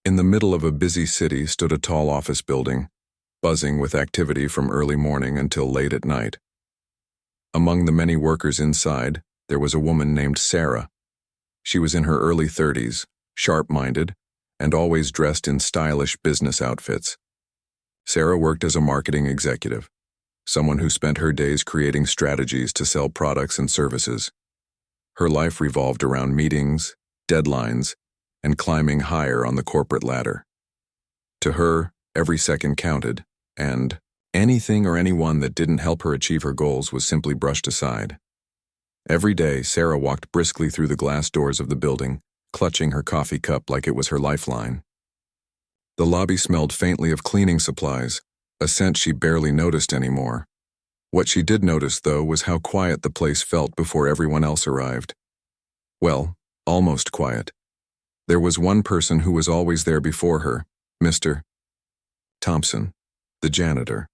In the middle of a busy city stood a tall office building, buzzing with activity from early morning until late at night. Among the many workers inside, there was a woman named Sarah. She was in her early 30s, sharp-minded, and always dressed in stylish business outfits. Sarah worked as a marketing executive, someone who spent her days creating strategies to sell products and services. Her life revolved around meetings, deadlines, and climbing higher on the corporate ladder. To her, every second counted, and anything or anyone that didn't help her achieve her goals was simply brushed aside. Every day, Sarah walked briskly through the glass doors of the building, clutching her coffee cup like it was her lifeline. The lobby smelled faintly of cleaning supplies, a scent she barely noticed anymore. What she did notice, though, was how quiet the place felt before everyone else arrived. Well, almost quiet. There was one person who was always there before her, Mr. Thompson, the janitor.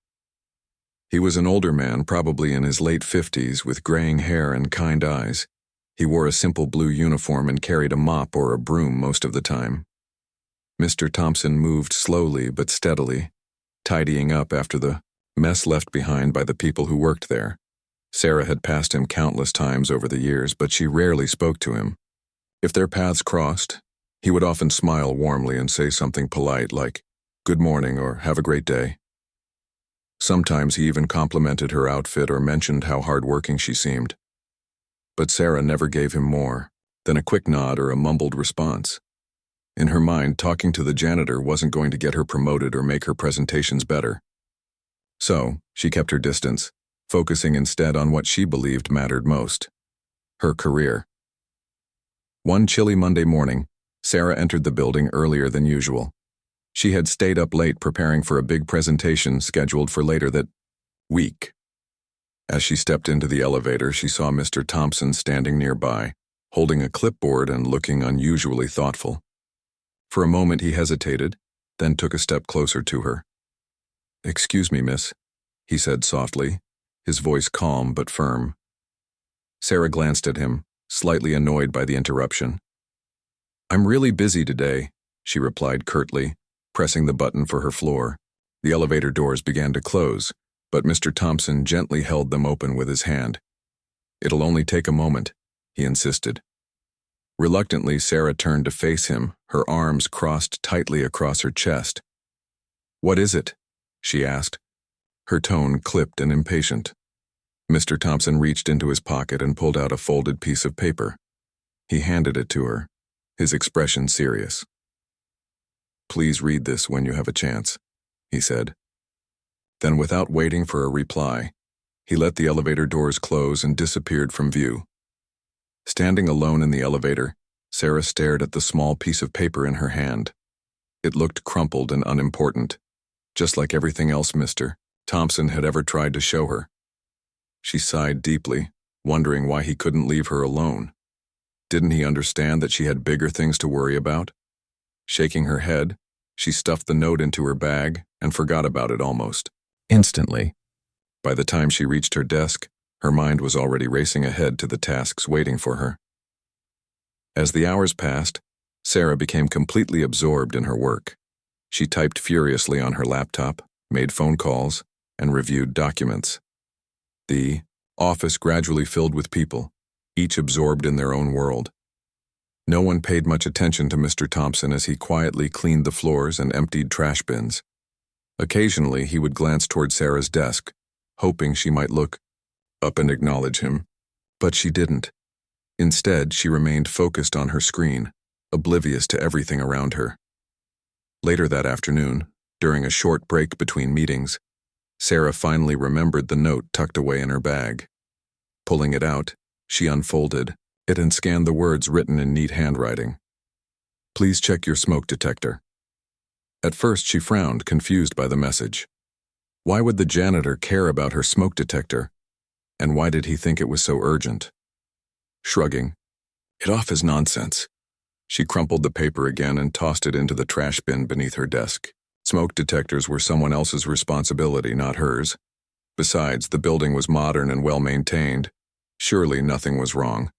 He was an older man, probably in his late 50s, with graying hair and kind eyes. He wore a simple blue uniform and carried a mop or a broom most of the time. Mr. Thompson moved slowly but steadily, tidying up after the mess left behind by the people who worked there. Sarah had passed him countless times over the years, but she rarely spoke to him. If their paths crossed, he would often smile warmly and say something polite like, "Good morning," or "Have a great day." Sometimes he even complimented her outfit or mentioned how hardworking she seemed. But Sarah never gave him more than a quick nod or a mumbled response. In her mind, talking to the janitor wasn't going to get her promoted or make her presentations better. So, she kept her distance, focusing instead on what she believed mattered most: her career. One chilly Monday morning, Sarah entered the building earlier than usual. She had stayed up late preparing for a big presentation scheduled for later that week. As she stepped into the elevator, she saw Mr. Thompson standing nearby, holding a clipboard and looking unusually thoughtful. For a moment he hesitated, then took a step closer to her. "Excuse me, miss," he said softly, his voice calm but firm. Sarah glanced at him, slightly annoyed by the interruption. "I'm really busy today," she replied curtly, pressing the button for her floor. The elevator doors began to close, but Mr. Thompson gently held them open with his hand. "It'll only take a moment," he insisted. Reluctantly, Sarah turned to face him, her arms crossed tightly across her chest. "What is it?" she asked, her tone clipped and impatient. Mr. Thompson reached into his pocket and pulled out a folded piece of paper. He handed it to her, his expression serious. "Please read this when you have a chance," he said. Then, without waiting for a reply, he let the elevator doors close and disappeared from view. Standing alone in the elevator, Sarah stared at the small piece of paper in her hand. It looked crumpled and unimportant, just like everything else Mr. Thompson had ever tried to show her. She sighed deeply, wondering why he couldn't leave her alone. Didn't he understand that she had bigger things to worry about? Shaking her head, she stuffed the note into her bag and forgot about it almost instantly. By the time she reached her desk, her mind was already racing ahead to the tasks waiting for her. As the hours passed, Sarah became completely absorbed in her work. She typed furiously on her laptop, made phone calls, and reviewed documents. The office gradually filled with people, each absorbed in their own world. No one paid much attention to Mr. Thompson as he quietly cleaned the floors and emptied trash bins. Occasionally, he would glance toward Sarah's desk, hoping she might look up and acknowledge him. But she didn't. Instead, she remained focused on her screen, oblivious to everything around her. Later that afternoon, during a short break between meetings, Sarah finally remembered the note tucked away in her bag. Pulling it out, she unfolded it and scanned the words written in neat handwriting. "Please check your smoke detector." At first, she frowned, confused by the message. Why would the janitor care about her smoke detector? And why did he think it was so urgent? Shrugging, "It off is nonsense." She crumpled the paper again and tossed it into the trash bin beneath her desk. Smoke detectors were someone else's responsibility, not hers. Besides, the building was modern and well-maintained. Surely nothing was wrong.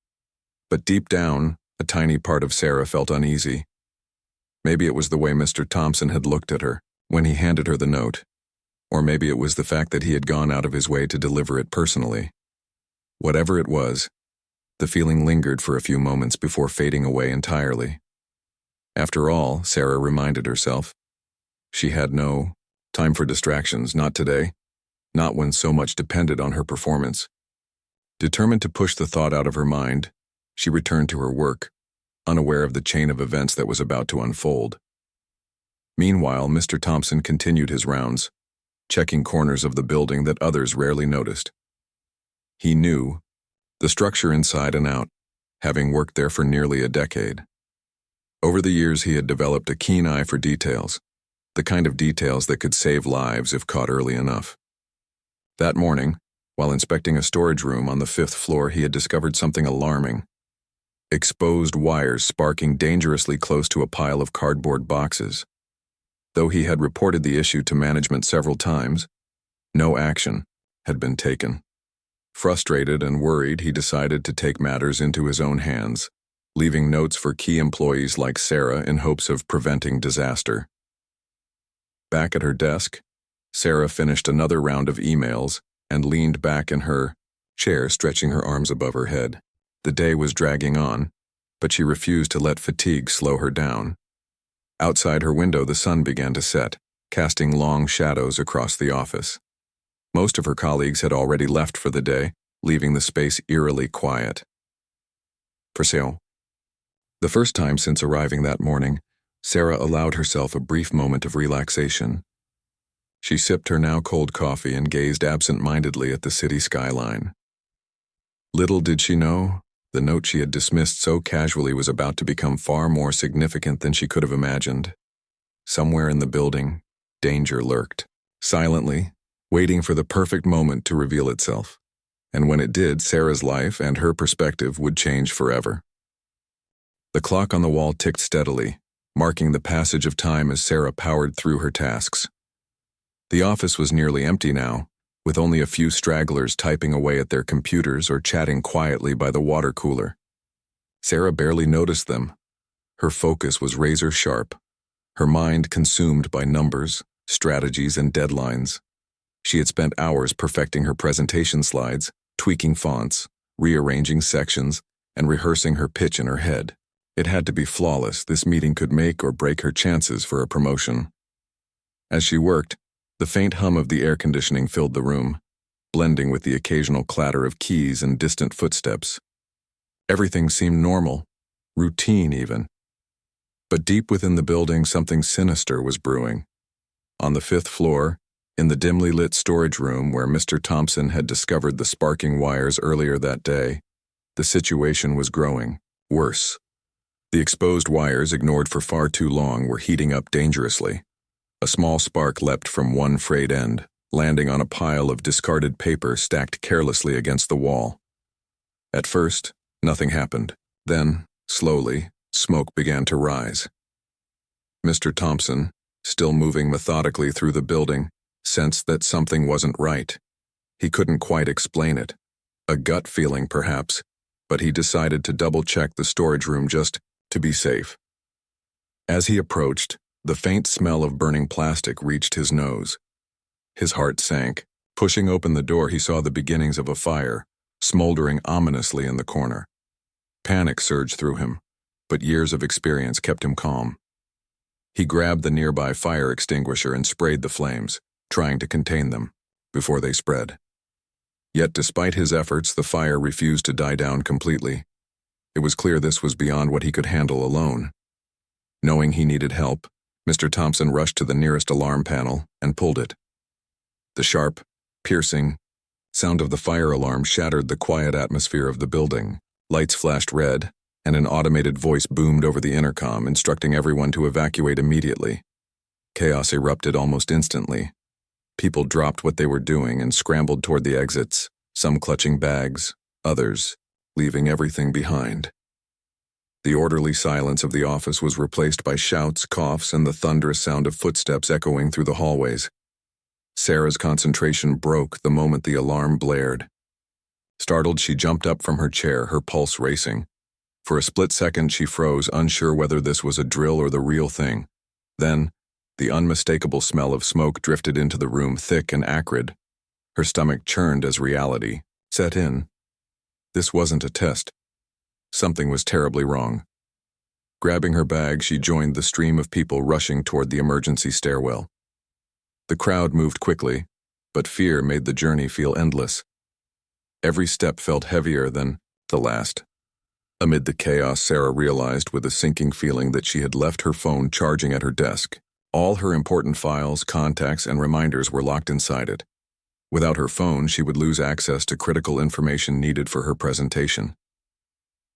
But deep down, a tiny part of Sarah felt uneasy. Maybe it was the way Mr. Thompson had looked at her when he handed her the note, or maybe it was the fact that he had gone out of his way to deliver it personally. Whatever it was, the feeling lingered for a few moments before fading away entirely. After all, Sarah reminded herself, she had no time for distractions, not today, not when so much depended on her performance. Determined to push the thought out of her mind, she returned to her work, unaware of the chain of events that was about to unfold. Meanwhile, Mr. Thompson continued his rounds, checking corners of the building that others rarely noticed. He knew the structure inside and out, having worked there for nearly a decade. Over the years, he had developed a keen eye for details, the kind of details that could save lives if caught early enough. That morning, while inspecting a storage room on the 5th floor, he had discovered something alarming. Exposed wires sparking dangerously close to a pile of cardboard boxes. Though he had reported the issue to management several times, no action had been taken. Frustrated and worried, he decided to take matters into his own hands, leaving notes for key employees like Sarah in hopes of preventing disaster. Back at her desk, Sarah finished another round of emails and leaned back in her chair, stretching her arms above her head. The day was dragging on, but she refused to let fatigue slow her down. Outside her window, the sun began to set, casting long shadows across the office. Most of her colleagues had already left for the day, leaving the space eerily quiet. The first time since arriving that morning, Sarah allowed herself a brief moment of relaxation. She sipped her now cold coffee and gazed absent-mindedly at the city skyline. Little did she know, the note she had dismissed so casually was about to become far more significant than she could have imagined. Somewhere in the building, danger lurked, silently, waiting for the perfect moment to reveal itself. And when it did, Sarah's life and her perspective would change forever. The clock on the wall ticked steadily, marking the passage of time as Sarah powered through her tasks. The office was nearly empty now, with only a few stragglers typing away at their computers or chatting quietly by the water cooler. Sarah barely noticed them. Her focus was razor sharp, her mind consumed by numbers, strategies, and deadlines. She had spent hours perfecting her presentation slides, tweaking fonts, rearranging sections, and rehearsing her pitch in her head. It had to be flawless. This meeting could make or break her chances for a promotion. As she worked, the faint hum of the air conditioning filled the room, blending with the occasional clatter of keys and distant footsteps. Everything seemed normal, routine even. But deep within the building, something sinister was brewing. On the 5th floor, in the dimly lit storage room where Mr. Thompson had discovered the sparking wires earlier that day, the situation was growing worse. The exposed wires, ignored for far too long, were heating up dangerously. A small spark leapt from one frayed end, landing on a pile of discarded paper stacked carelessly against the wall. At first, nothing happened. Then, slowly, smoke began to rise. Mr. Thompson, still moving methodically through the building, sensed that something wasn't right. He couldn't quite explain it. A gut feeling, perhaps, but he decided to double-check the storage room just to be safe. As he approached, the faint smell of burning plastic reached his nose. His heart sank. Pushing open the door, he saw the beginnings of a fire, smoldering ominously in the corner. Panic surged through him, but years of experience kept him calm. He grabbed the nearby fire extinguisher and sprayed the flames, trying to contain them, before they spread. Yet despite his efforts, the fire refused to die down completely. It was clear this was beyond what he could handle alone. Knowing he needed help, Mr. Thompson rushed to the nearest alarm panel and pulled it. The sharp, piercing sound of the fire alarm shattered the quiet atmosphere of the building. Lights flashed red, and an automated voice boomed over the intercom, instructing everyone to evacuate immediately. Chaos erupted almost instantly. People dropped what they were doing and scrambled toward the exits, some clutching bags, others leaving everything behind. The orderly silence of the office was replaced by shouts, coughs, and the thunderous sound of footsteps echoing through the hallways. Sarah's concentration broke the moment the alarm blared. Startled, she jumped up from her chair, her pulse racing. For a split second, she froze, unsure whether this was a drill or the real thing. Then, the unmistakable smell of smoke drifted into the room, thick and acrid. Her stomach churned as reality set in. This wasn't a test. Something was terribly wrong. Grabbing her bag, she joined the stream of people rushing toward the emergency stairwell. The crowd moved quickly, but fear made the journey feel endless. Every step felt heavier than the last. Amid the chaos, Sarah realized with a sinking feeling that she had left her phone charging at her desk. All her important files, contacts, and reminders were locked inside it. Without her phone, she would lose access to critical information needed for her presentation.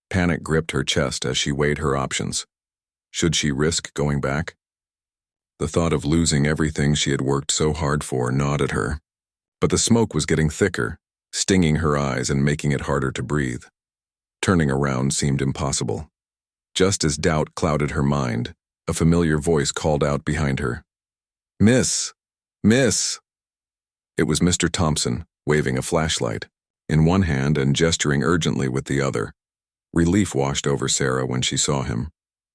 Panic gripped her chest as she weighed her options. Should she risk going back? The thought of losing everything she had worked so hard for gnawed at her. But the smoke was getting thicker, stinging her eyes and making it harder to breathe. Turning around seemed impossible. Just as doubt clouded her mind, a familiar voice called out behind her. "Miss! Miss!" It was Mr. Thompson, waving a flashlight in one hand and gesturing urgently with the other. Relief washed over Sarah when she saw him.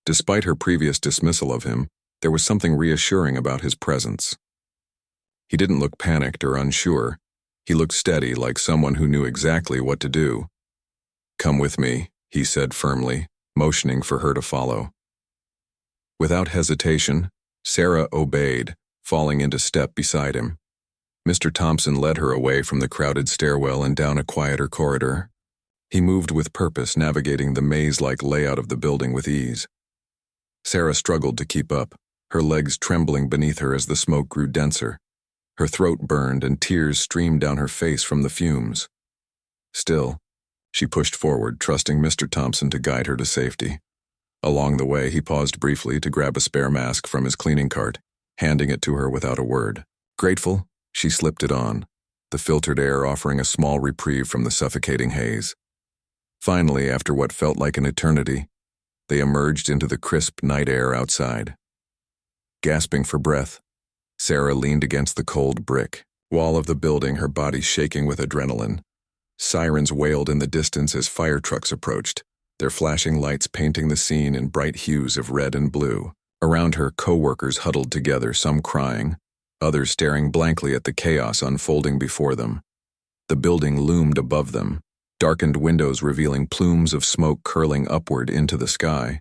Despite her previous dismissal of him, there was something reassuring about his presence. He didn't look panicked or unsure. He looked steady, like someone who knew exactly what to do. "Come with me," he said firmly, motioning for her to follow. Without hesitation, Sarah obeyed, falling into step beside him. Mr. Thompson led her away from the crowded stairwell and down a quieter corridor. He moved with purpose, navigating the maze-like layout of the building with ease. Sarah struggled to keep up, her legs trembling beneath her as the smoke grew denser. Her throat burned and tears streamed down her face from the fumes. Still, she pushed forward, trusting Mr. Thompson to guide her to safety. Along the way, he paused briefly to grab a spare mask from his cleaning cart, handing it to her without a word. Grateful, she slipped it on, the filtered air offering a small reprieve from the suffocating haze. Finally, after what felt like an eternity, they emerged into the crisp night air outside. Gasping for breath, Sarah leaned against the cold brick wall of the building, her body shaking with adrenaline. Sirens wailed in the distance as fire trucks approached, their flashing lights painting the scene in bright hues of red and blue. Around her, co-workers huddled together, some crying, others staring blankly at the chaos unfolding before them. The building loomed above them, darkened windows revealing plumes of smoke curling upward into the sky.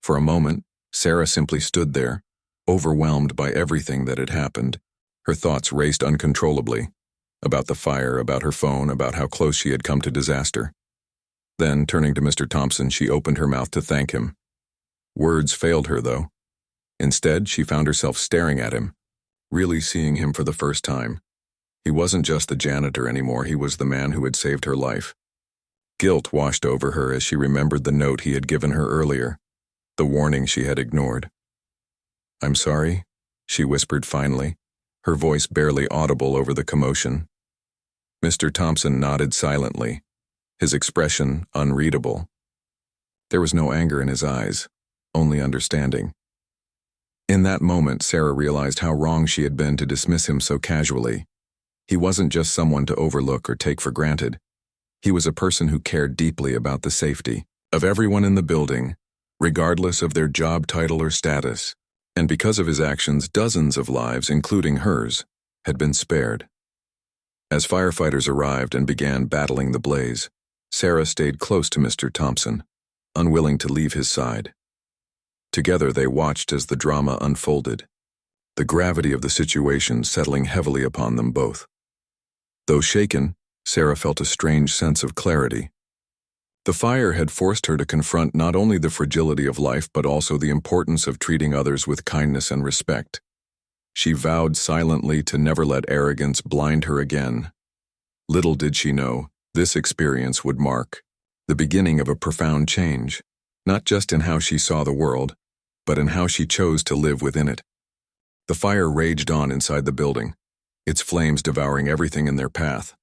For a moment, Sarah simply stood there, overwhelmed by everything that had happened. Her thoughts raced uncontrollably, about the fire, about her phone, about how close she had come to disaster. Then, turning to Mr. Thompson, she opened her mouth to thank him. Words failed her, though. Instead, she found herself staring at him, really seeing him for the first time. He wasn't just the janitor anymore, he was the man who had saved her life. Guilt washed over her as she remembered the note he had given her earlier, the warning she had ignored. "I'm sorry," she whispered finally, her voice barely audible over the commotion. Mr. Thompson nodded silently, his expression unreadable. There was no anger in his eyes, only understanding. In that moment, Sarah realized how wrong she had been to dismiss him so casually. He wasn't just someone to overlook or take for granted. He was a person who cared deeply about the safety of everyone in the building, regardless of their job title or status. And because of his actions, dozens of lives, including hers, had been spared. As firefighters arrived and began battling the blaze, Sarah stayed close to Mr. Thompson, unwilling to leave his side. Together they watched as the drama unfolded, the gravity of the situation settling heavily upon them both. Though shaken, Sarah felt a strange sense of clarity. The fire had forced her to confront not only the fragility of life but also the importance of treating others with kindness and respect. She vowed silently to never let arrogance blind her again. Little did she know, this experience would mark the beginning of a profound change, not just in how she saw the world, but in how she chose to live within it. The fire raged on inside the building, its flames devouring everything in their path.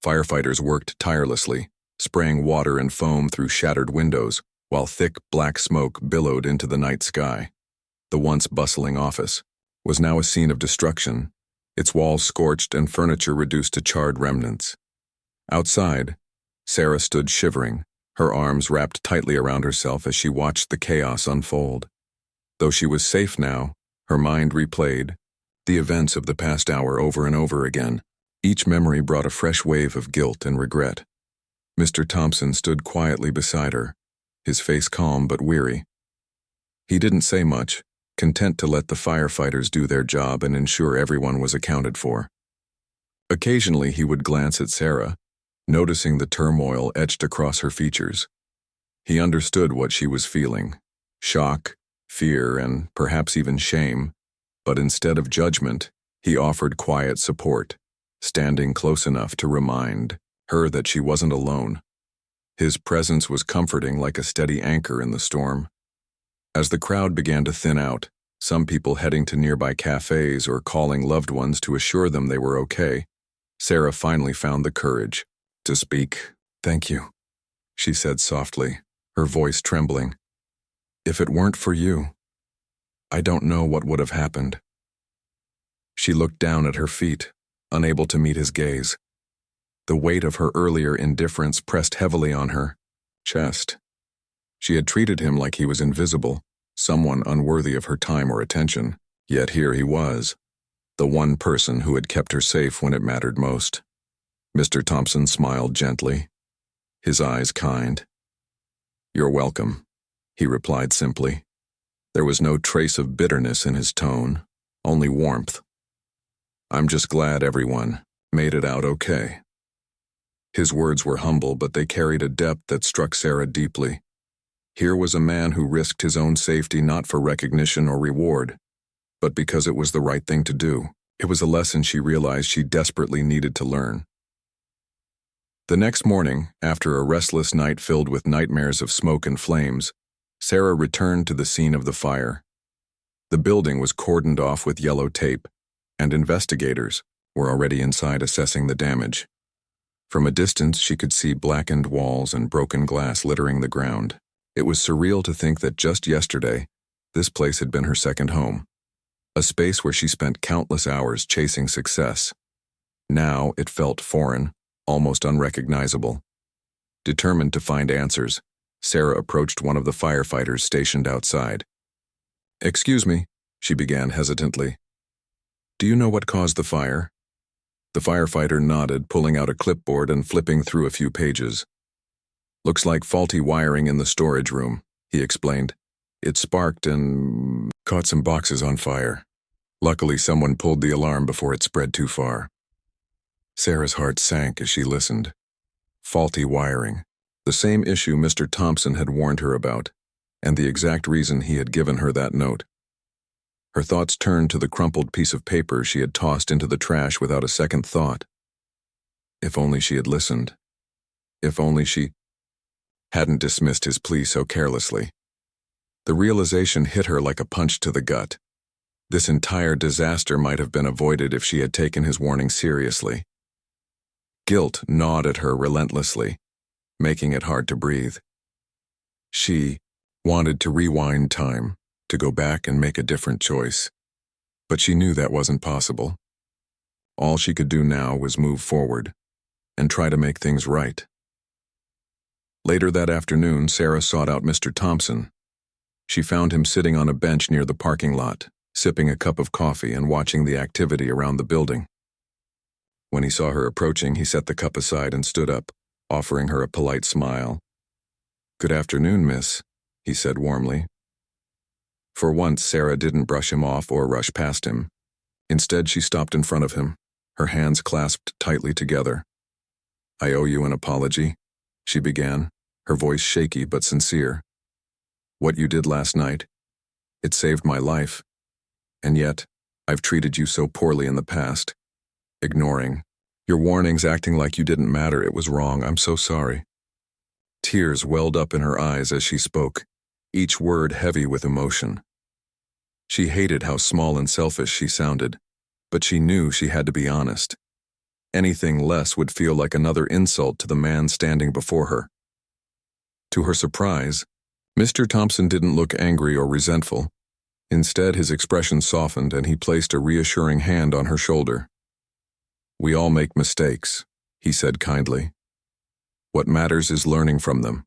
Firefighters worked tirelessly, spraying water and foam through shattered windows, while thick black smoke billowed into the night sky. The once bustling office was now a scene of destruction, its walls scorched and furniture reduced to charred remnants. Outside, Sarah stood shivering, her arms wrapped tightly around herself as she watched the chaos unfold. Though she was safe now, her mind replayed the events of the past hour over and over again. Each memory brought a fresh wave of guilt and regret. Mr. Thompson stood quietly beside her, his face calm but weary. He didn't say much, content to let the firefighters do their job and ensure everyone was accounted for. Occasionally he would glance at Sarah, noticing the turmoil etched across her features. He understood what she was feeling: shock, fear, and perhaps even shame. But instead of judgment, he offered quiet support, standing close enough to remind her that she wasn't alone. His presence was comforting, like a steady anchor in the storm. As the crowd began to thin out, some people heading to nearby cafes or calling loved ones to assure them they were okay, Sarah finally found the courage to speak. "Thank you," she said softly, her voice trembling. "If it weren't for you, I don't know what would have happened." She looked down at her feet, unable to meet his gaze. The weight of her earlier indifference pressed heavily on her chest. She had treated him like he was invisible, someone unworthy of her time or attention, yet here he was, the one person who had kept her safe when it mattered most. Mr. Thompson smiled gently, his eyes kind. "You're welcome," he replied simply. There was no trace of bitterness in his tone, only warmth. "I'm just glad everyone made it out okay." His words were humble, but they carried a depth that struck Sarah deeply. Here was a man who risked his own safety not for recognition or reward, but because it was the right thing to do. It was a lesson she realized she desperately needed to learn. The next morning, after a restless night filled with nightmares of smoke and flames, Sarah returned to the scene of the fire. The building was cordoned off with yellow tape, and investigators were already inside assessing the damage. From a distance, she could see blackened walls and broken glass littering the ground. It was surreal to think that just yesterday, this place had been her second home, a space where she spent countless hours chasing success. Now it felt foreign, almost unrecognizable. Determined to find answers, Sarah approached one of the firefighters stationed outside. "Excuse me," she began hesitantly. "Do you know what caused the fire?" The firefighter nodded, pulling out a clipboard and flipping through a few pages. "Looks like faulty wiring in the storage room," he explained. "It sparked and caught some boxes on fire. Luckily, someone pulled the alarm before it spread too far." Sarah's heart sank as she listened. Faulty wiring. The same issue Mr. Thompson had warned her about, and the exact reason he had given her that note. Her thoughts turned to the crumpled piece of paper she had tossed into the trash without a second thought. If only she had listened. If only she hadn't dismissed his plea so carelessly. The realization hit her like a punch to the gut. This entire disaster might have been avoided if she had taken his warning seriously. Guilt gnawed at her relentlessly, making it hard to breathe. She wanted to rewind time, to go back and make a different choice. But she knew that wasn't possible. All she could do now was move forward and try to make things right. Later that afternoon, Sarah sought out Mr. Thompson. She found him sitting on a bench near the parking lot, sipping a cup of coffee and watching the activity around the building. When he saw her approaching, he set the cup aside and stood up, offering her a polite smile. "Good afternoon, miss," he said warmly. For once, Sarah didn't brush him off or rush past him. Instead, she stopped in front of him, her hands clasped tightly together. "I owe you an apology," she began, her voice shaky but sincere. "What you did last night, it saved my life. And yet, I've treated you so poorly in the past. Ignoring your warnings, acting like you didn't matter. It was wrong. I'm so sorry." Tears welled up in her eyes as she spoke, each word heavy with emotion. She hated how small and selfish she sounded, but she knew she had to be honest. Anything less would feel like another insult to the man standing before her. To her surprise, Mr. Thompson didn't look angry or resentful. Instead, his expression softened and he placed a reassuring hand on her shoulder. "We all make mistakes," he said kindly. "What matters is learning from them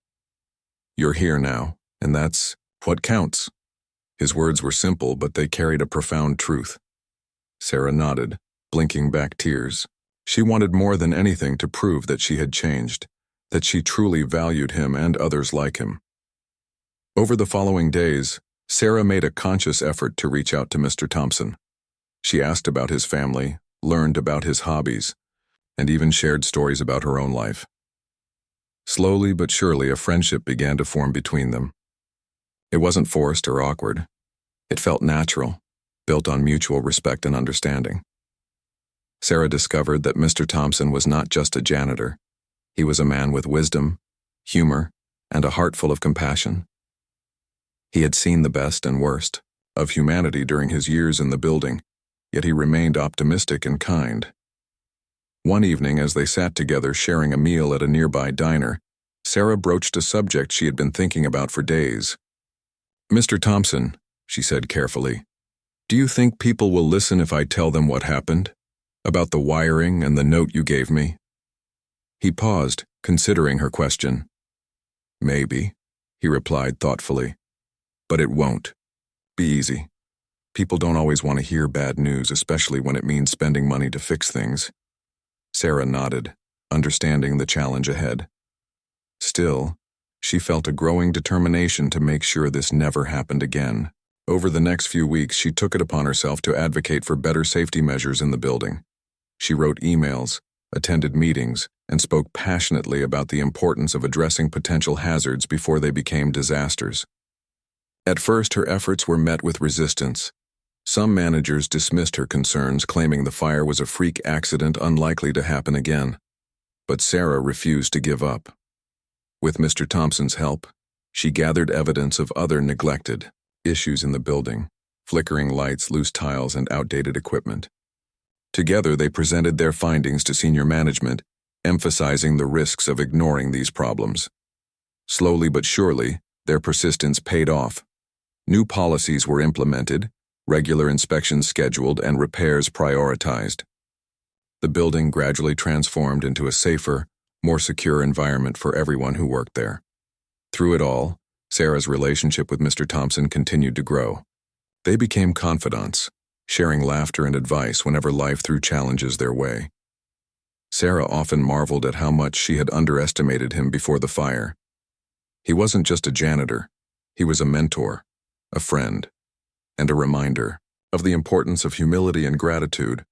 You're here now, and that's what counts. His words were simple, but they carried a profound truth. Sarah nodded, blinking back tears. She wanted more than anything to prove that she had changed, that she truly valued him and others like him. Over the following days, Sarah made a conscious effort to reach out to Mr. Thompson. She asked about his family, learned about his hobbies, and even shared stories about her own life. Slowly but surely, a friendship began to form between them. It wasn't forced or awkward. It felt natural, built on mutual respect and understanding. Sarah discovered that Mr. Thompson was not just a janitor. He was a man with wisdom, humor, and a heart full of compassion. He had seen the best and worst of humanity during his years in the building, yet he remained optimistic and kind. One evening, as they sat together sharing a meal at a nearby diner, Sarah broached a subject she had been thinking about for days. "Mr. Thompson," she said carefully, "do you think people will listen if I tell them what happened? About the wiring and the note you gave me?" He paused, considering her question. "Maybe," he replied thoughtfully. "But it won't. Be easy. People don't always want to hear bad news, especially when it means spending money to fix things." Sarah nodded, understanding the challenge ahead. Still, she felt a growing determination to make sure this never happened again. Over the next few weeks, she took it upon herself to advocate for better safety measures in the building. She wrote emails, attended meetings, and spoke passionately about the importance of addressing potential hazards before they became disasters. At first, her efforts were met with resistance. Some managers dismissed her concerns, claiming the fire was a freak accident unlikely to happen again. But Sarah refused to give up. With Mr. Thompson's help, she gathered evidence of other neglected issues in the building: flickering lights, loose tiles, and outdated equipment. Together, they presented their findings to senior management, emphasizing the risks of ignoring these problems. Slowly but surely, their persistence paid off. New policies were implemented, regular inspections scheduled, and repairs prioritized. The building gradually transformed into a safer, more secure environment for everyone who worked there. Through it all, Sarah's relationship with Mr. Thompson continued to grow. They became confidants, sharing laughter and advice whenever life threw challenges their way. Sarah often marveled at how much she had underestimated him before the fire. He wasn't just a janitor. He was a mentor, a friend, and a reminder of the importance of humility and gratitude.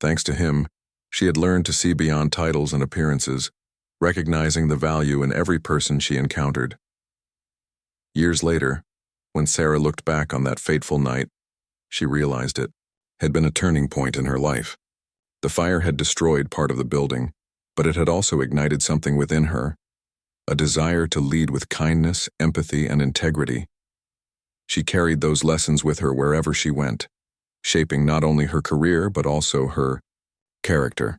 Thanks to him, she had learned to see beyond titles and appearances, recognizing the value in every person she encountered. Years later, when Sarah looked back on that fateful night, she realized it had been a turning point in her life. The fire had destroyed part of the building, but it had also ignited something within her, a desire to lead with kindness, empathy, and integrity. She carried those lessons with her wherever she went, shaping not only her career but also her character.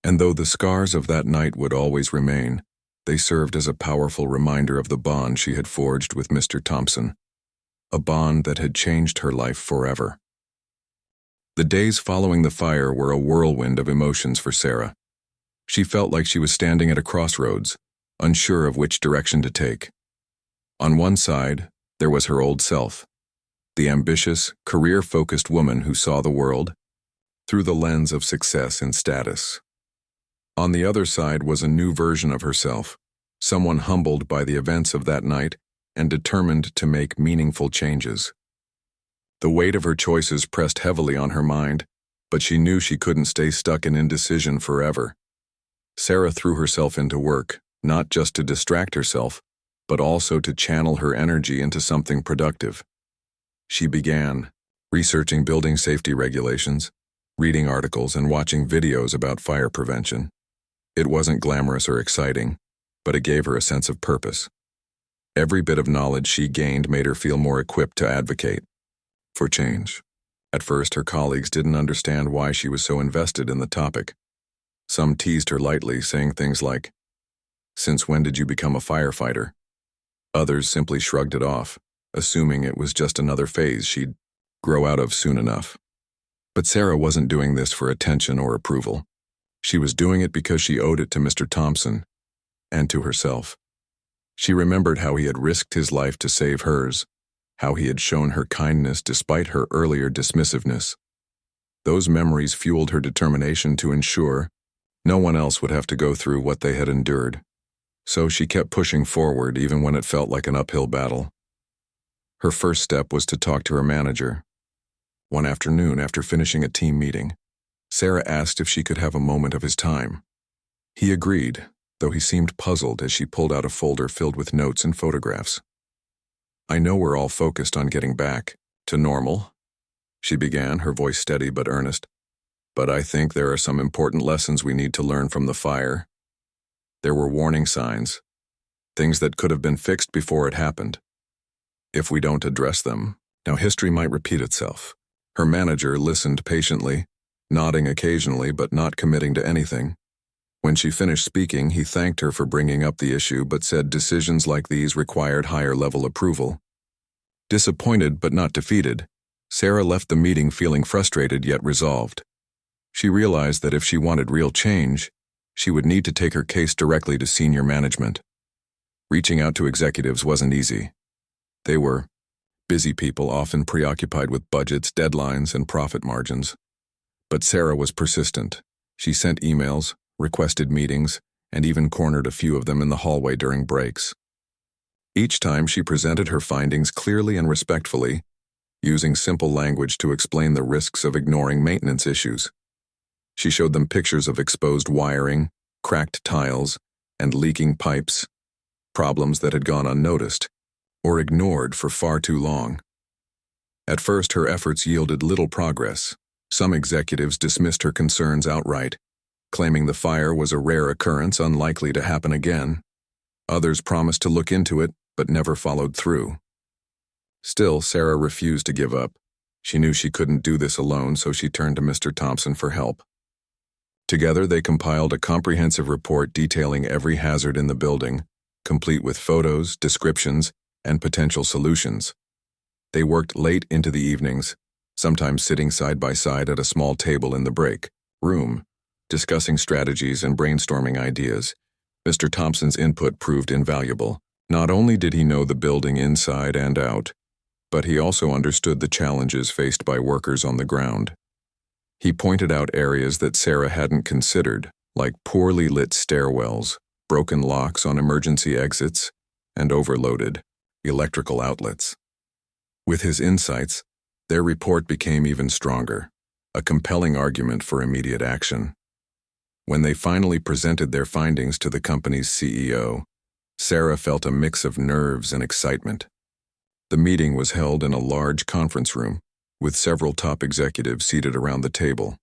And though the scars of that night would always remain, they served as a powerful reminder of the bond she had forged with Mr. Thompson, a bond that had changed her life forever. The days following the fire were a whirlwind of emotions for Sarah. She felt like she was standing at a crossroads, unsure of which direction to take. On one side, there was her old self, the ambitious, career-focused woman who saw the world through the lens of success and status. On the other side was a new version of herself, someone humbled by the events of that night and determined to make meaningful changes. The weight of her choices pressed heavily on her mind, but she knew she couldn't stay stuck in indecision forever. Sarah threw herself into work, not just to distract herself, but also to channel her energy into something productive. She began researching building safety regulations, reading articles, and watching videos about fire prevention. It wasn't glamorous or exciting, but it gave her a sense of purpose. Every bit of knowledge she gained made her feel more equipped to advocate for change. At first, her colleagues didn't understand why she was so invested in the topic. Some teased her lightly, saying things like, "Since when did you become a firefighter?" Others simply shrugged it off, assuming it was just another phase she'd grow out of soon enough. But Sarah wasn't doing this for attention or approval. She was doing it because she owed it to Mr. Thompson and to herself. She remembered how he had risked his life to save hers, how he had shown her kindness despite her earlier dismissiveness. Those memories fueled her determination to ensure no one else would have to go through what they had endured. So she kept pushing forward even when it felt like an uphill battle. Her first step was to talk to her manager. One afternoon, after finishing a team meeting, Sarah asked if she could have a moment of his time. He agreed, though he seemed puzzled as she pulled out a folder filled with notes and photographs. "I know we're all focused on getting back to normal," she began, her voice steady but earnest. "But I think there are some important lessons we need to learn from the fire. There were warning signs, things that could have been fixed before it happened. If we don't address them, now history might repeat itself." Her manager listened patiently, nodding occasionally but not committing to anything. When she finished speaking, he thanked her for bringing up the issue but said decisions like these required higher-level approval. Disappointed but not defeated, Sarah left the meeting feeling frustrated yet resolved. She realized that if she wanted real change, she would need to take her case directly to senior management. Reaching out to executives wasn't easy. They were busy people, often preoccupied with budgets, deadlines, and profit margins. But Sarah was persistent. She sent emails, requested meetings, and even cornered a few of them in the hallway during breaks. Each time she presented her findings clearly and respectfully, using simple language to explain the risks of ignoring maintenance issues. She showed them pictures of exposed wiring, cracked tiles, and leaking pipes, problems that had gone unnoticed or ignored for far too long. At first, her efforts yielded little progress. Some executives dismissed her concerns outright, claiming the fire was a rare occurrence unlikely to happen again. Others promised to look into it, but never followed through. Still, Sarah refused to give up. She knew she couldn't do this alone, so she turned to Mr. Thompson for help. Together, they compiled a comprehensive report detailing every hazard in the building, complete with photos, descriptions, and potential solutions. They worked late into the evenings, sometimes sitting side by side at a small table in the break room, discussing strategies and brainstorming ideas. Mr. Thompson's input proved invaluable. Not only did he know the building inside and out, but he also understood the challenges faced by workers on the ground. He pointed out areas that Sarah hadn't considered, like poorly lit stairwells, broken locks on emergency exits, and overloaded electrical outlets. With his insights, their report became even stronger, a compelling argument for immediate action. When they finally presented their findings to the company's CEO, Sarah felt a mix of nerves and excitement. The meeting was held in a large conference room, with several top executives seated around the table.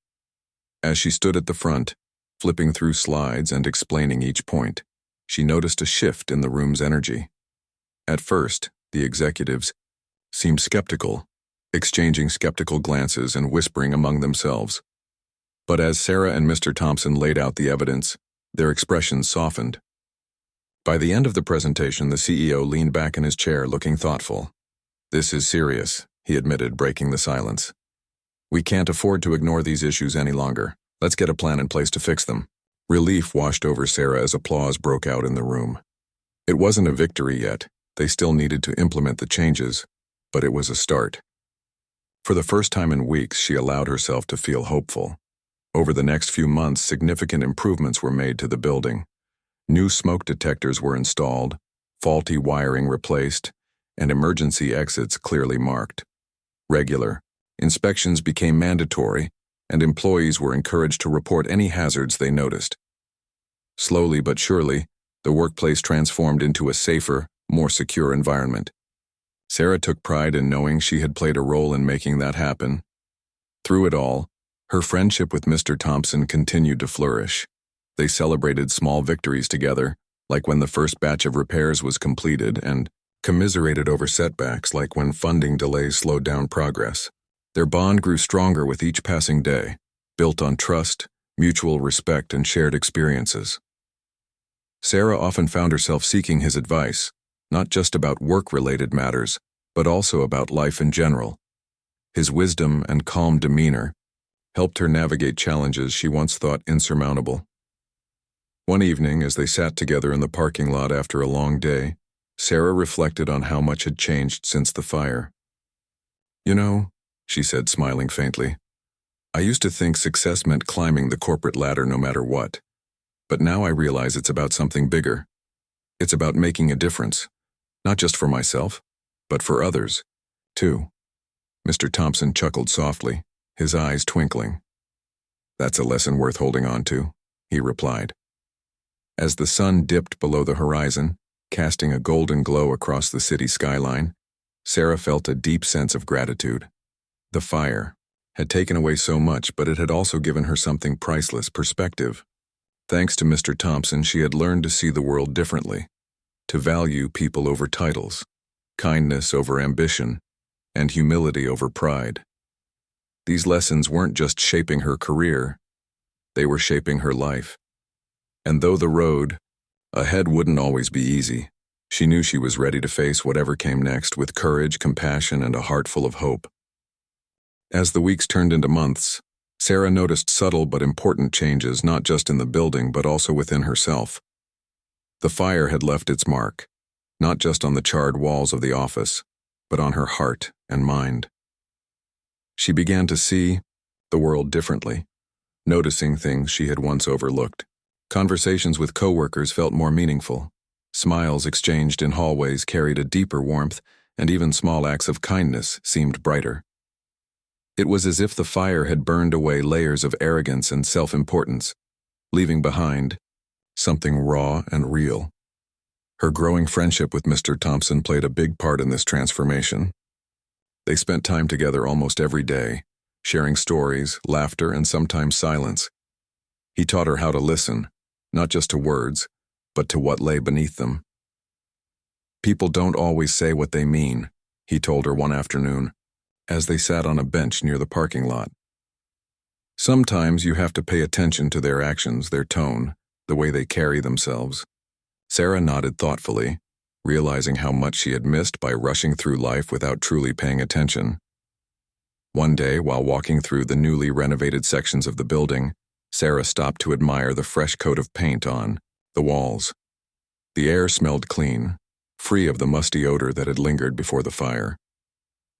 As she stood at the front, flipping through slides and explaining each point, she noticed a shift in the room's energy. At first, the executives seemed skeptical, exchanging skeptical glances and whispering among themselves. But as Sarah and Mr. Thompson laid out the evidence, their expressions softened. By the end of the presentation, the CEO leaned back in his chair looking thoughtful. "This is serious," he admitted, breaking the silence. "We can't afford to ignore these issues any longer. Let's get a plan in place to fix them." Relief washed over Sarah as applause broke out in the room. It wasn't a victory yet. They still needed to implement the changes, but it was a start. For the first time in weeks, she allowed herself to feel hopeful. Over the next few months, significant improvements were made to the building. New smoke detectors were installed, faulty wiring replaced, and emergency exits clearly marked. Regular inspections became mandatory, and employees were encouraged to report any hazards they noticed. Slowly but surely, the workplace transformed into a safer, more secure environment. Sarah took pride in knowing she had played a role in making that happen. Through it all, her friendship with Mr. Thompson continued to flourish. They celebrated small victories together, like when the first batch of repairs was completed, and commiserated over setbacks like when funding delays slowed down progress. Their bond grew stronger with each passing day, built on trust, mutual respect, and shared experiences. Sarah often found herself seeking his advice, not just about work-related matters, but also about life in general. His wisdom and calm demeanor helped her navigate challenges she once thought insurmountable. One evening, as they sat together in the parking lot after a long day, Sarah reflected on how much had changed since the fire. "You know," she said, smiling faintly, "I used to think success meant climbing the corporate ladder no matter what. But now I realize it's about something bigger. It's about making a difference, not just for myself, but for others, too." Mr. Thompson chuckled softly, his eyes twinkling. "That's a lesson worth holding on to," he replied. As the sun dipped below the horizon, casting a golden glow across the city skyline, Sarah felt a deep sense of gratitude. The fire had taken away so much, but it had also given her something priceless: perspective. Thanks to Mr. Thompson, she had learned to see the world differently, to value people over titles, kindness over ambition, and humility over pride. These lessons weren't just shaping her career, they were shaping her life. And though the road ahead wouldn't always be easy, she knew she was ready to face whatever came next with courage, compassion, and a heart full of hope. As the weeks turned into months, Sarah noticed subtle but important changes, not just in the building but also within herself. The fire had left its mark, not just on the charred walls of the office, but on her heart and mind. She began to see the world differently, noticing things she had once overlooked. Conversations with coworkers felt more meaningful. Smiles exchanged in hallways carried a deeper warmth, and even small acts of kindness seemed brighter. It was as if the fire had burned away layers of arrogance and self-importance, leaving behind something raw and real. Her growing friendship with Mr. Thompson played a big part in this transformation. They spent time together almost every day, sharing stories, laughter, and sometimes silence. He taught her how to listen, not just to words, but to what lay beneath them. "People don't always say what they mean," he told her one afternoon, as they sat on a bench near the parking lot. "Sometimes you have to pay attention to their actions, their tone, the way they carry themselves." Sarah nodded thoughtfully, realizing how much she had missed by rushing through life without truly paying attention. One day, while walking through the newly renovated sections of the building, Sarah stopped to admire the fresh coat of paint on the walls. The air smelled clean, free of the musty odor that had lingered before the fire.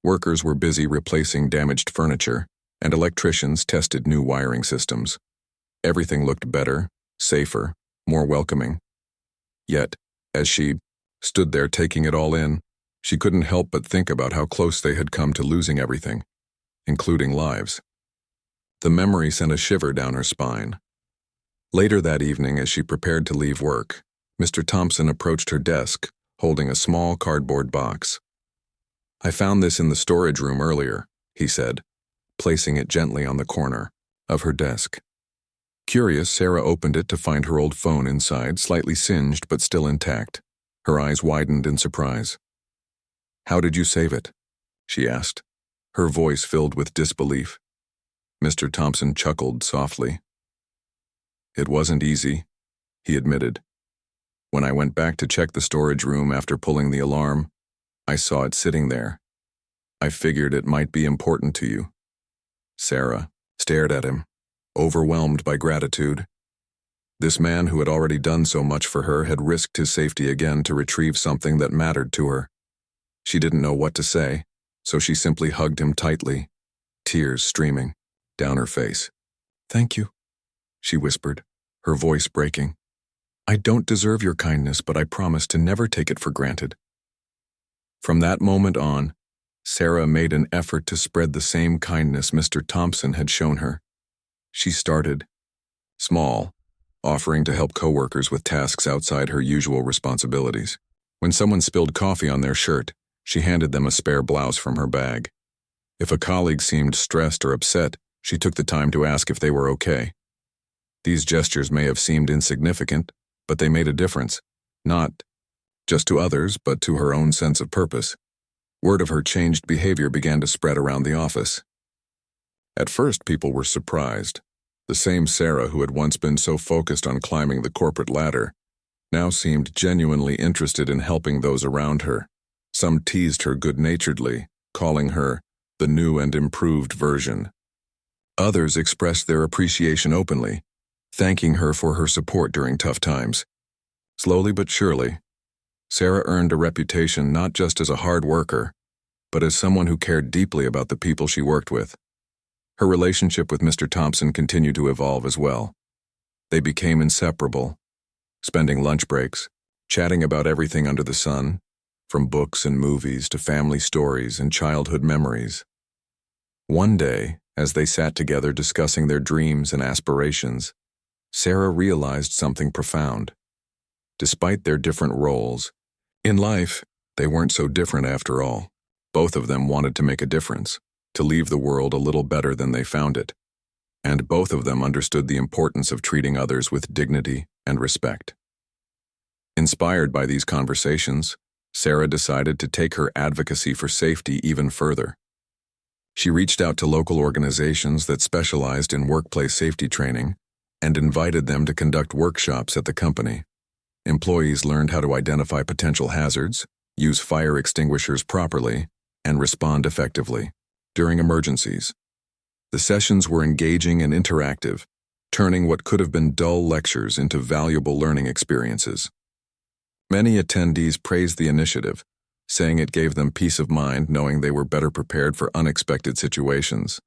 Workers were busy replacing damaged furniture, and electricians tested new wiring systems. Everything looked better, safer, more welcoming. Yet, as she stood there taking it all in, she couldn't help but think about how close they had come to losing everything, including lives. The memory sent a shiver down her spine. Later that evening, as she prepared to leave work, Mr. Thompson approached her desk, holding a small cardboard box. "I found this in the storage room earlier," he said, placing it gently on the corner of her desk. Curious, Sarah opened it to find her old phone inside, slightly singed but still intact. Her eyes widened in surprise. "How did you save it?" she asked, her voice filled with disbelief. Mr. Thompson chuckled softly. "It wasn't easy," he admitted. "When I went back to check the storage room after pulling the alarm, I saw it sitting there. I figured it might be important to you." Sarah stared at him, overwhelmed by gratitude. This man who had already done so much for her had risked his safety again to retrieve something that mattered to her. She didn't know what to say, so she simply hugged him tightly, tears streaming down her face. "Thank you," she whispered, her voice breaking. "I don't deserve your kindness, but I promise to never take it for granted." From that moment on, Sarah made an effort to spread the same kindness Mr. Thompson had shown her. She started small, offering to help coworkers with tasks outside her usual responsibilities. When someone spilled coffee on their shirt, she handed them a spare blouse from her bag. If a colleague seemed stressed or upset, she took the time to ask if they were okay. These gestures may have seemed insignificant, but they made a difference, not just to others, but to her own sense of purpose. Word of her changed behavior began to spread around the office. At first, people were surprised. The same Sarah who had once been so focused on climbing the corporate ladder now seemed genuinely interested in helping those around her. Some teased her good-naturedly, calling her the new and improved version. Others expressed their appreciation openly, thanking her for her support during tough times. Slowly but surely, Sarah earned a reputation not just as a hard worker, but as someone who cared deeply about the people she worked with. Her relationship with Mr. Thompson continued to evolve as well. They became inseparable, spending lunch breaks, chatting about everything under the sun, from books and movies to family stories and childhood memories. One day, as they sat together discussing their dreams and aspirations, Sarah realized something profound. Despite their different roles in life, they weren't so different after all. Both of them wanted to make a difference, to leave the world a little better than they found it. And both of them understood the importance of treating others with dignity and respect. Inspired by these conversations, Sarah decided to take her advocacy for safety even further. She reached out to local organizations that specialized in workplace safety training and invited them to conduct workshops at the company. Employees learned how to identify potential hazards, use fire extinguishers properly, and respond effectively during emergencies. The sessions were engaging and interactive, turning what could have been dull lectures into valuable learning experiences. Many attendees praised the initiative, saying it gave them peace of mind knowing they were better prepared for unexpected situations.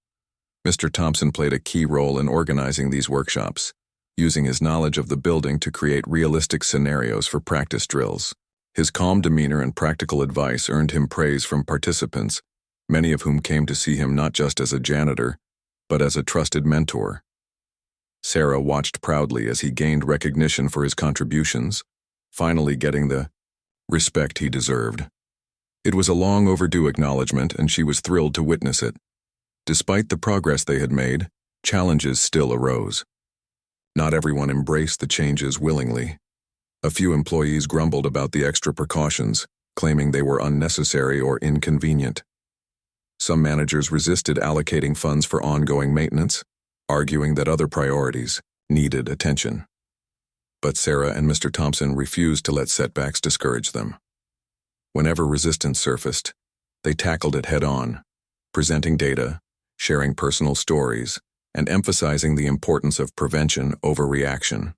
Mr. Thompson played a key role in organizing these workshops, using his knowledge of the building to create realistic scenarios for practice drills. His calm demeanor and practical advice earned him praise from participants, many of whom came to see him not just as a janitor, but as a trusted mentor. Sarah watched proudly as he gained recognition for his contributions, finally getting the respect he deserved. It was a long overdue acknowledgement, and she was thrilled to witness it. Despite the progress they had made, challenges still arose. Not everyone embraced the changes willingly. A few employees grumbled about the extra precautions, claiming they were unnecessary or inconvenient. Some managers resisted allocating funds for ongoing maintenance, arguing that other priorities needed attention. But Sarah and Mr. Thompson refused to let setbacks discourage them. Whenever resistance surfaced, they tackled it head-on, presenting data, sharing personal stories, and emphasizing the importance of prevention over reaction.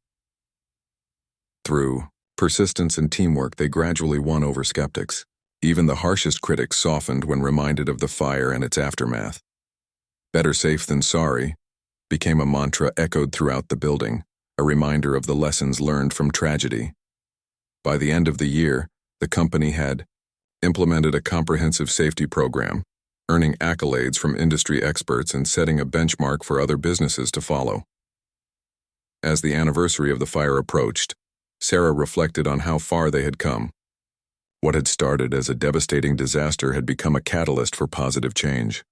Through persistence and teamwork, they gradually won over skeptics. Even the harshest critics softened when reminded of the fire and its aftermath. "Better safe than sorry" became a mantra echoed throughout the building, a reminder of the lessons learned from tragedy. By the end of the year, the company had implemented a comprehensive safety program, earning accolades from industry experts and setting a benchmark for other businesses to follow. As the anniversary of the fire approached, Sarah reflected on how far they had come. What had started as a devastating disaster had become a catalyst for positive change.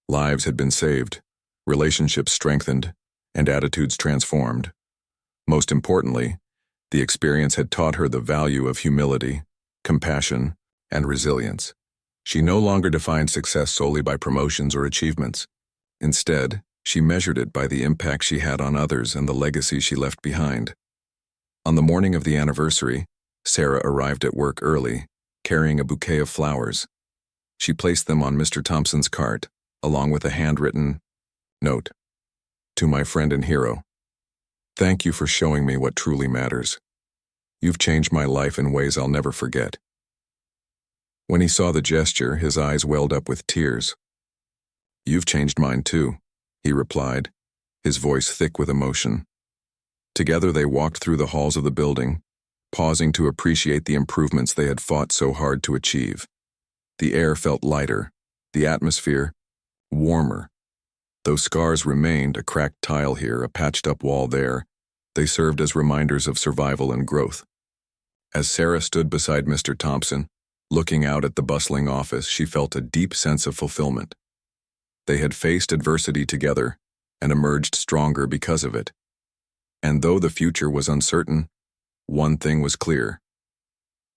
Lives had been saved, relationships strengthened, and attitudes transformed. Most importantly, the experience had taught her the value of humility, compassion, and resilience. She no longer defined success solely by promotions or achievements. Instead, she measured it by the impact she had on others and the legacy she left behind. On the morning of the anniversary, Sarah arrived at work early, carrying a bouquet of flowers. She placed them on Mr. Thompson's cart, along with a handwritten note. "To my friend and hero, thank you for showing me what truly matters. You've changed my life in ways I'll never forget." When he saw the gesture, his eyes welled up with tears. "You've changed mine too," he replied, his voice thick with emotion. Together they walked through the halls of the building, pausing to appreciate the improvements they had fought so hard to achieve. The air felt lighter, the atmosphere warmer. Though scars remained, a cracked tile here, a patched-up wall there, they served as reminders of survival and growth. As Sarah stood beside Mr. Thompson, looking out at the bustling office, she felt a deep sense of fulfillment. They had faced adversity together and emerged stronger because of it. And though the future was uncertain, one thing was clear.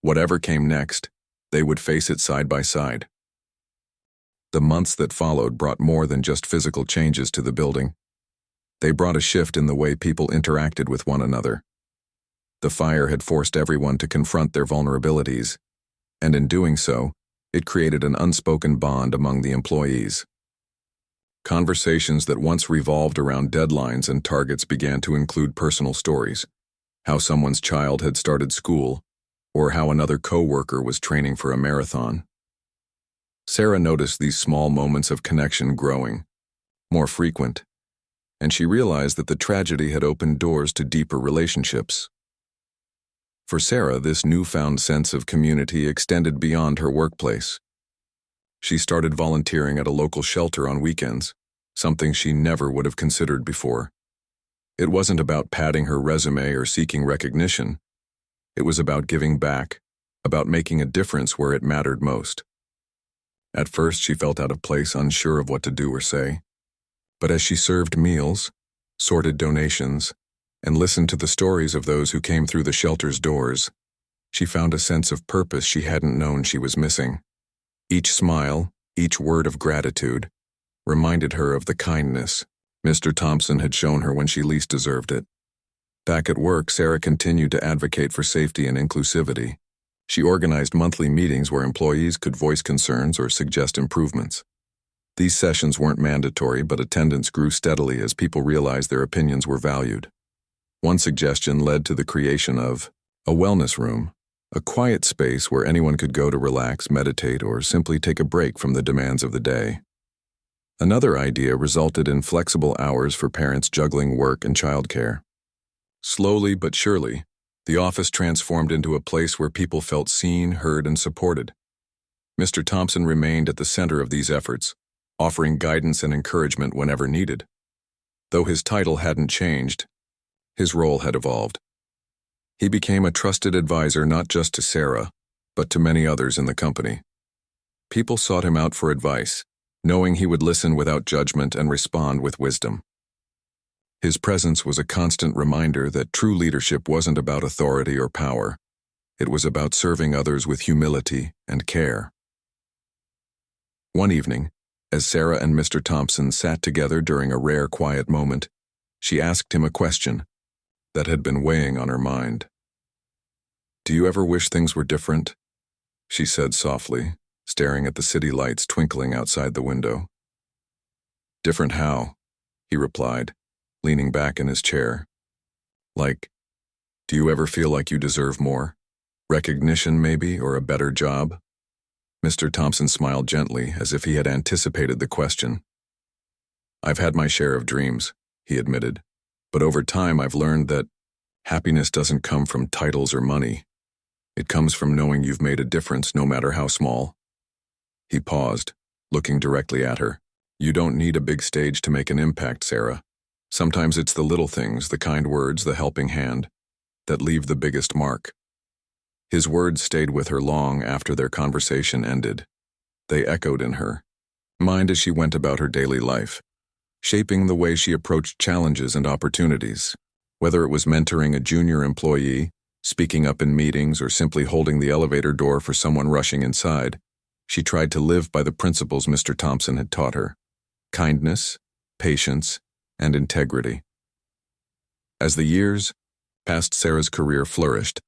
Whatever came next, they would face it side by side. The months that followed brought more than just physical changes to the building. They brought a shift in the way people interacted with one another. The fire had forced everyone to confront their vulnerabilities, and in doing so, it created an unspoken bond among the employees. Conversations that once revolved around deadlines and targets began to include personal stories, how someone's child had started school, or how another co-worker was training for a marathon. Sarah noticed these small moments of connection growing, more frequent, and she realized that the tragedy had opened doors to deeper relationships. For Sarah, this newfound sense of community extended beyond her workplace. She started volunteering at a local shelter on weekends, something she never would have considered before. It wasn't about padding her resume or seeking recognition. It was about giving back, about making a difference where it mattered most. At first, she felt out of place, unsure of what to do or say. But as she served meals, sorted donations, and listened to the stories of those who came through the shelter's doors, she found a sense of purpose she hadn't known she was missing. Each smile, each word of gratitude, reminded her of the kindness Mr. Thompson had shown her when she least deserved it. Back at work, Sarah continued to advocate for safety and inclusivity. She organized monthly meetings where employees could voice concerns or suggest improvements. These sessions weren't mandatory, but attendance grew steadily as people realized their opinions were valued. One suggestion led to the creation of a wellness room, a quiet space where anyone could go to relax, meditate, or simply take a break from the demands of the day. Another idea resulted in flexible hours for parents juggling work and childcare. Slowly but surely, the office transformed into a place where people felt seen, heard, and supported. Mr. Thompson remained at the center of these efforts, offering guidance and encouragement whenever needed. Though his title hadn't changed, his role had evolved. He became a trusted advisor not just to Sarah, but to many others in the company. People sought him out for advice, knowing he would listen without judgment and respond with wisdom. His presence was a constant reminder that true leadership wasn't about authority or power. It was about serving others with humility and care. One evening, as Sarah and Mr. Thompson sat together during a rare quiet moment, she asked him a question that had been weighing on her mind. "Do you ever wish things were different?" she said softly, staring at the city lights twinkling outside the window. "Different how?" he replied, leaning back in his chair. "Like, do you ever feel like you deserve more? Recognition, maybe, or a better job?" Mr. Thompson smiled gently, as if he had anticipated the question. "I've had my share of dreams," he admitted, "but over time I've learned that happiness doesn't come from titles or money. It comes from knowing you've made a difference, no matter how small." He paused, looking directly at her. "You don't need a big stage to make an impact, Sarah. Sometimes it's the little things, the kind words, the helping hand, that leave the biggest mark." His words stayed with her long after their conversation ended. They echoed in her mind as she went about her daily life, shaping the way she approached challenges and opportunities. Whether it was mentoring a junior employee, speaking up in meetings, or simply holding the elevator door for someone rushing inside, she tried to live by the principles Mr. Thompson had taught her: kindness, patience, and integrity. As the years passed, Sarah's career flourished,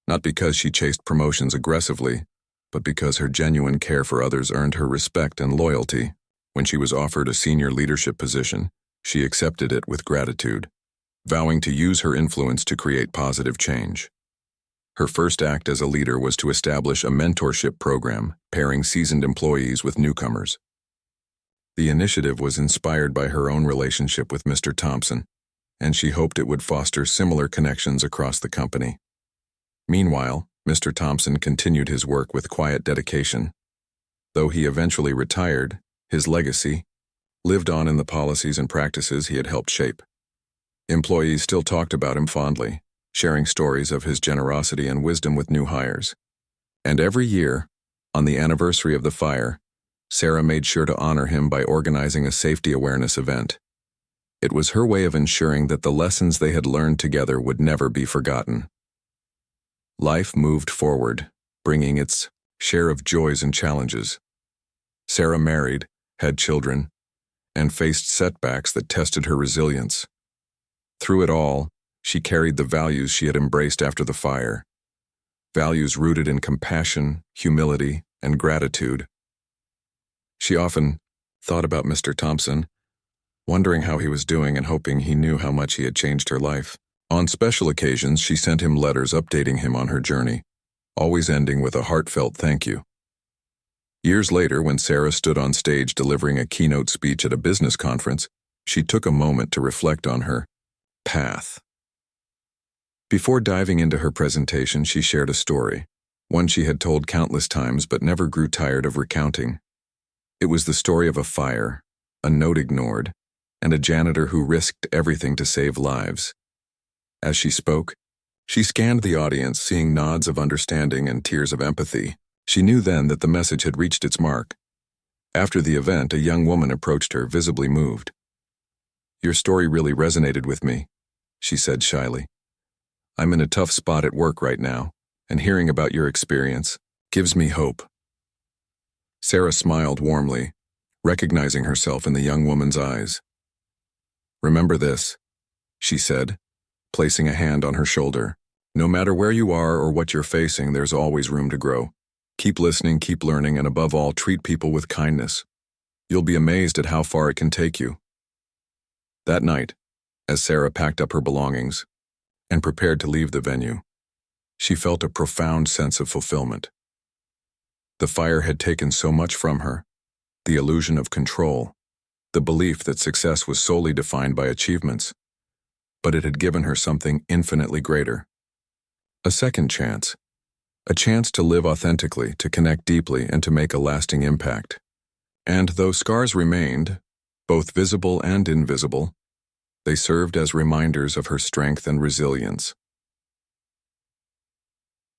not because she chased promotions aggressively, but because her genuine care for others earned her respect and loyalty. When she was offered a senior leadership position, she accepted it with gratitude, vowing to use her influence to create positive change. Her first act as a leader was to establish a mentorship program, pairing seasoned employees with newcomers. The initiative was inspired by her own relationship with Mr. Thompson, and she hoped it would foster similar connections across the company. Meanwhile, Mr. Thompson continued his work with quiet dedication. Though he eventually retired, his legacy lived on in the policies and practices he had helped shape. Employees still talked about him fondly, sharing stories of his generosity and wisdom with new hires. And every year, on the anniversary of the fire, Sarah made sure to honor him by organizing a safety awareness event. It was her way of ensuring that the lessons they had learned together would never be forgotten. Life moved forward, bringing its share of joys and challenges. Sarah married, had children, and faced setbacks that tested her resilience. Through it all, she carried the values she had embraced after the fire, values rooted in compassion, humility, and gratitude. She often thought about Mr. Thompson, wondering how he was doing and hoping he knew how much he had changed her life. On special occasions, she sent him letters updating him on her journey, always ending with a heartfelt thank you. Years later, when Sarah stood on stage delivering a keynote speech at a business conference, she took a moment to reflect on her path. Before diving into her presentation, she shared a story, one she had told countless times but never grew tired of recounting. It was the story of a fire, a note ignored, and a janitor who risked everything to save lives. As she spoke, she scanned the audience, seeing nods of understanding and tears of empathy. She knew then that the message had reached its mark. After the event, a young woman approached her, visibly moved. "Your story really resonated with me," she said shyly. "I'm in a tough spot at work right now, and hearing about your experience gives me hope." Sarah smiled warmly, recognizing herself in the young woman's eyes. "Remember this," she said, placing a hand on her shoulder. "No matter where you are or what you're facing, there's always room to grow. Keep listening, keep learning, and above all, treat people with kindness. You'll be amazed at how far it can take you." That night, as Sarah packed up her belongings and prepared to leave the venue, she felt a profound sense of fulfillment. The fire had taken so much from her, the illusion of control, the belief that success was solely defined by achievements, but it had given her something infinitely greater. A second chance. A chance to live authentically, to connect deeply, and to make a lasting impact. And though scars remained, both visible and invisible, they served as reminders of her strength and resilience.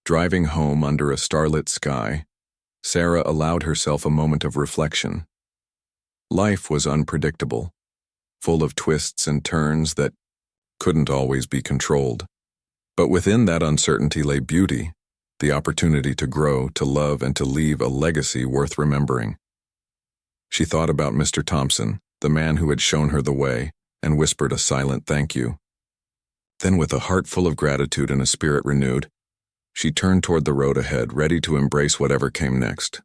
Driving home under a starlit sky, Sarah allowed herself a moment of reflection. Life was unpredictable, full of twists and turns that couldn't always be controlled. But within that uncertainty lay beauty, the opportunity to grow, to love, and to leave a legacy worth remembering. She thought about Mr. Thompson, the man who had shown her the way, and whispered a silent thank you. Then, with a heart full of gratitude and a spirit renewed, she turned toward the road ahead, ready to embrace whatever came next.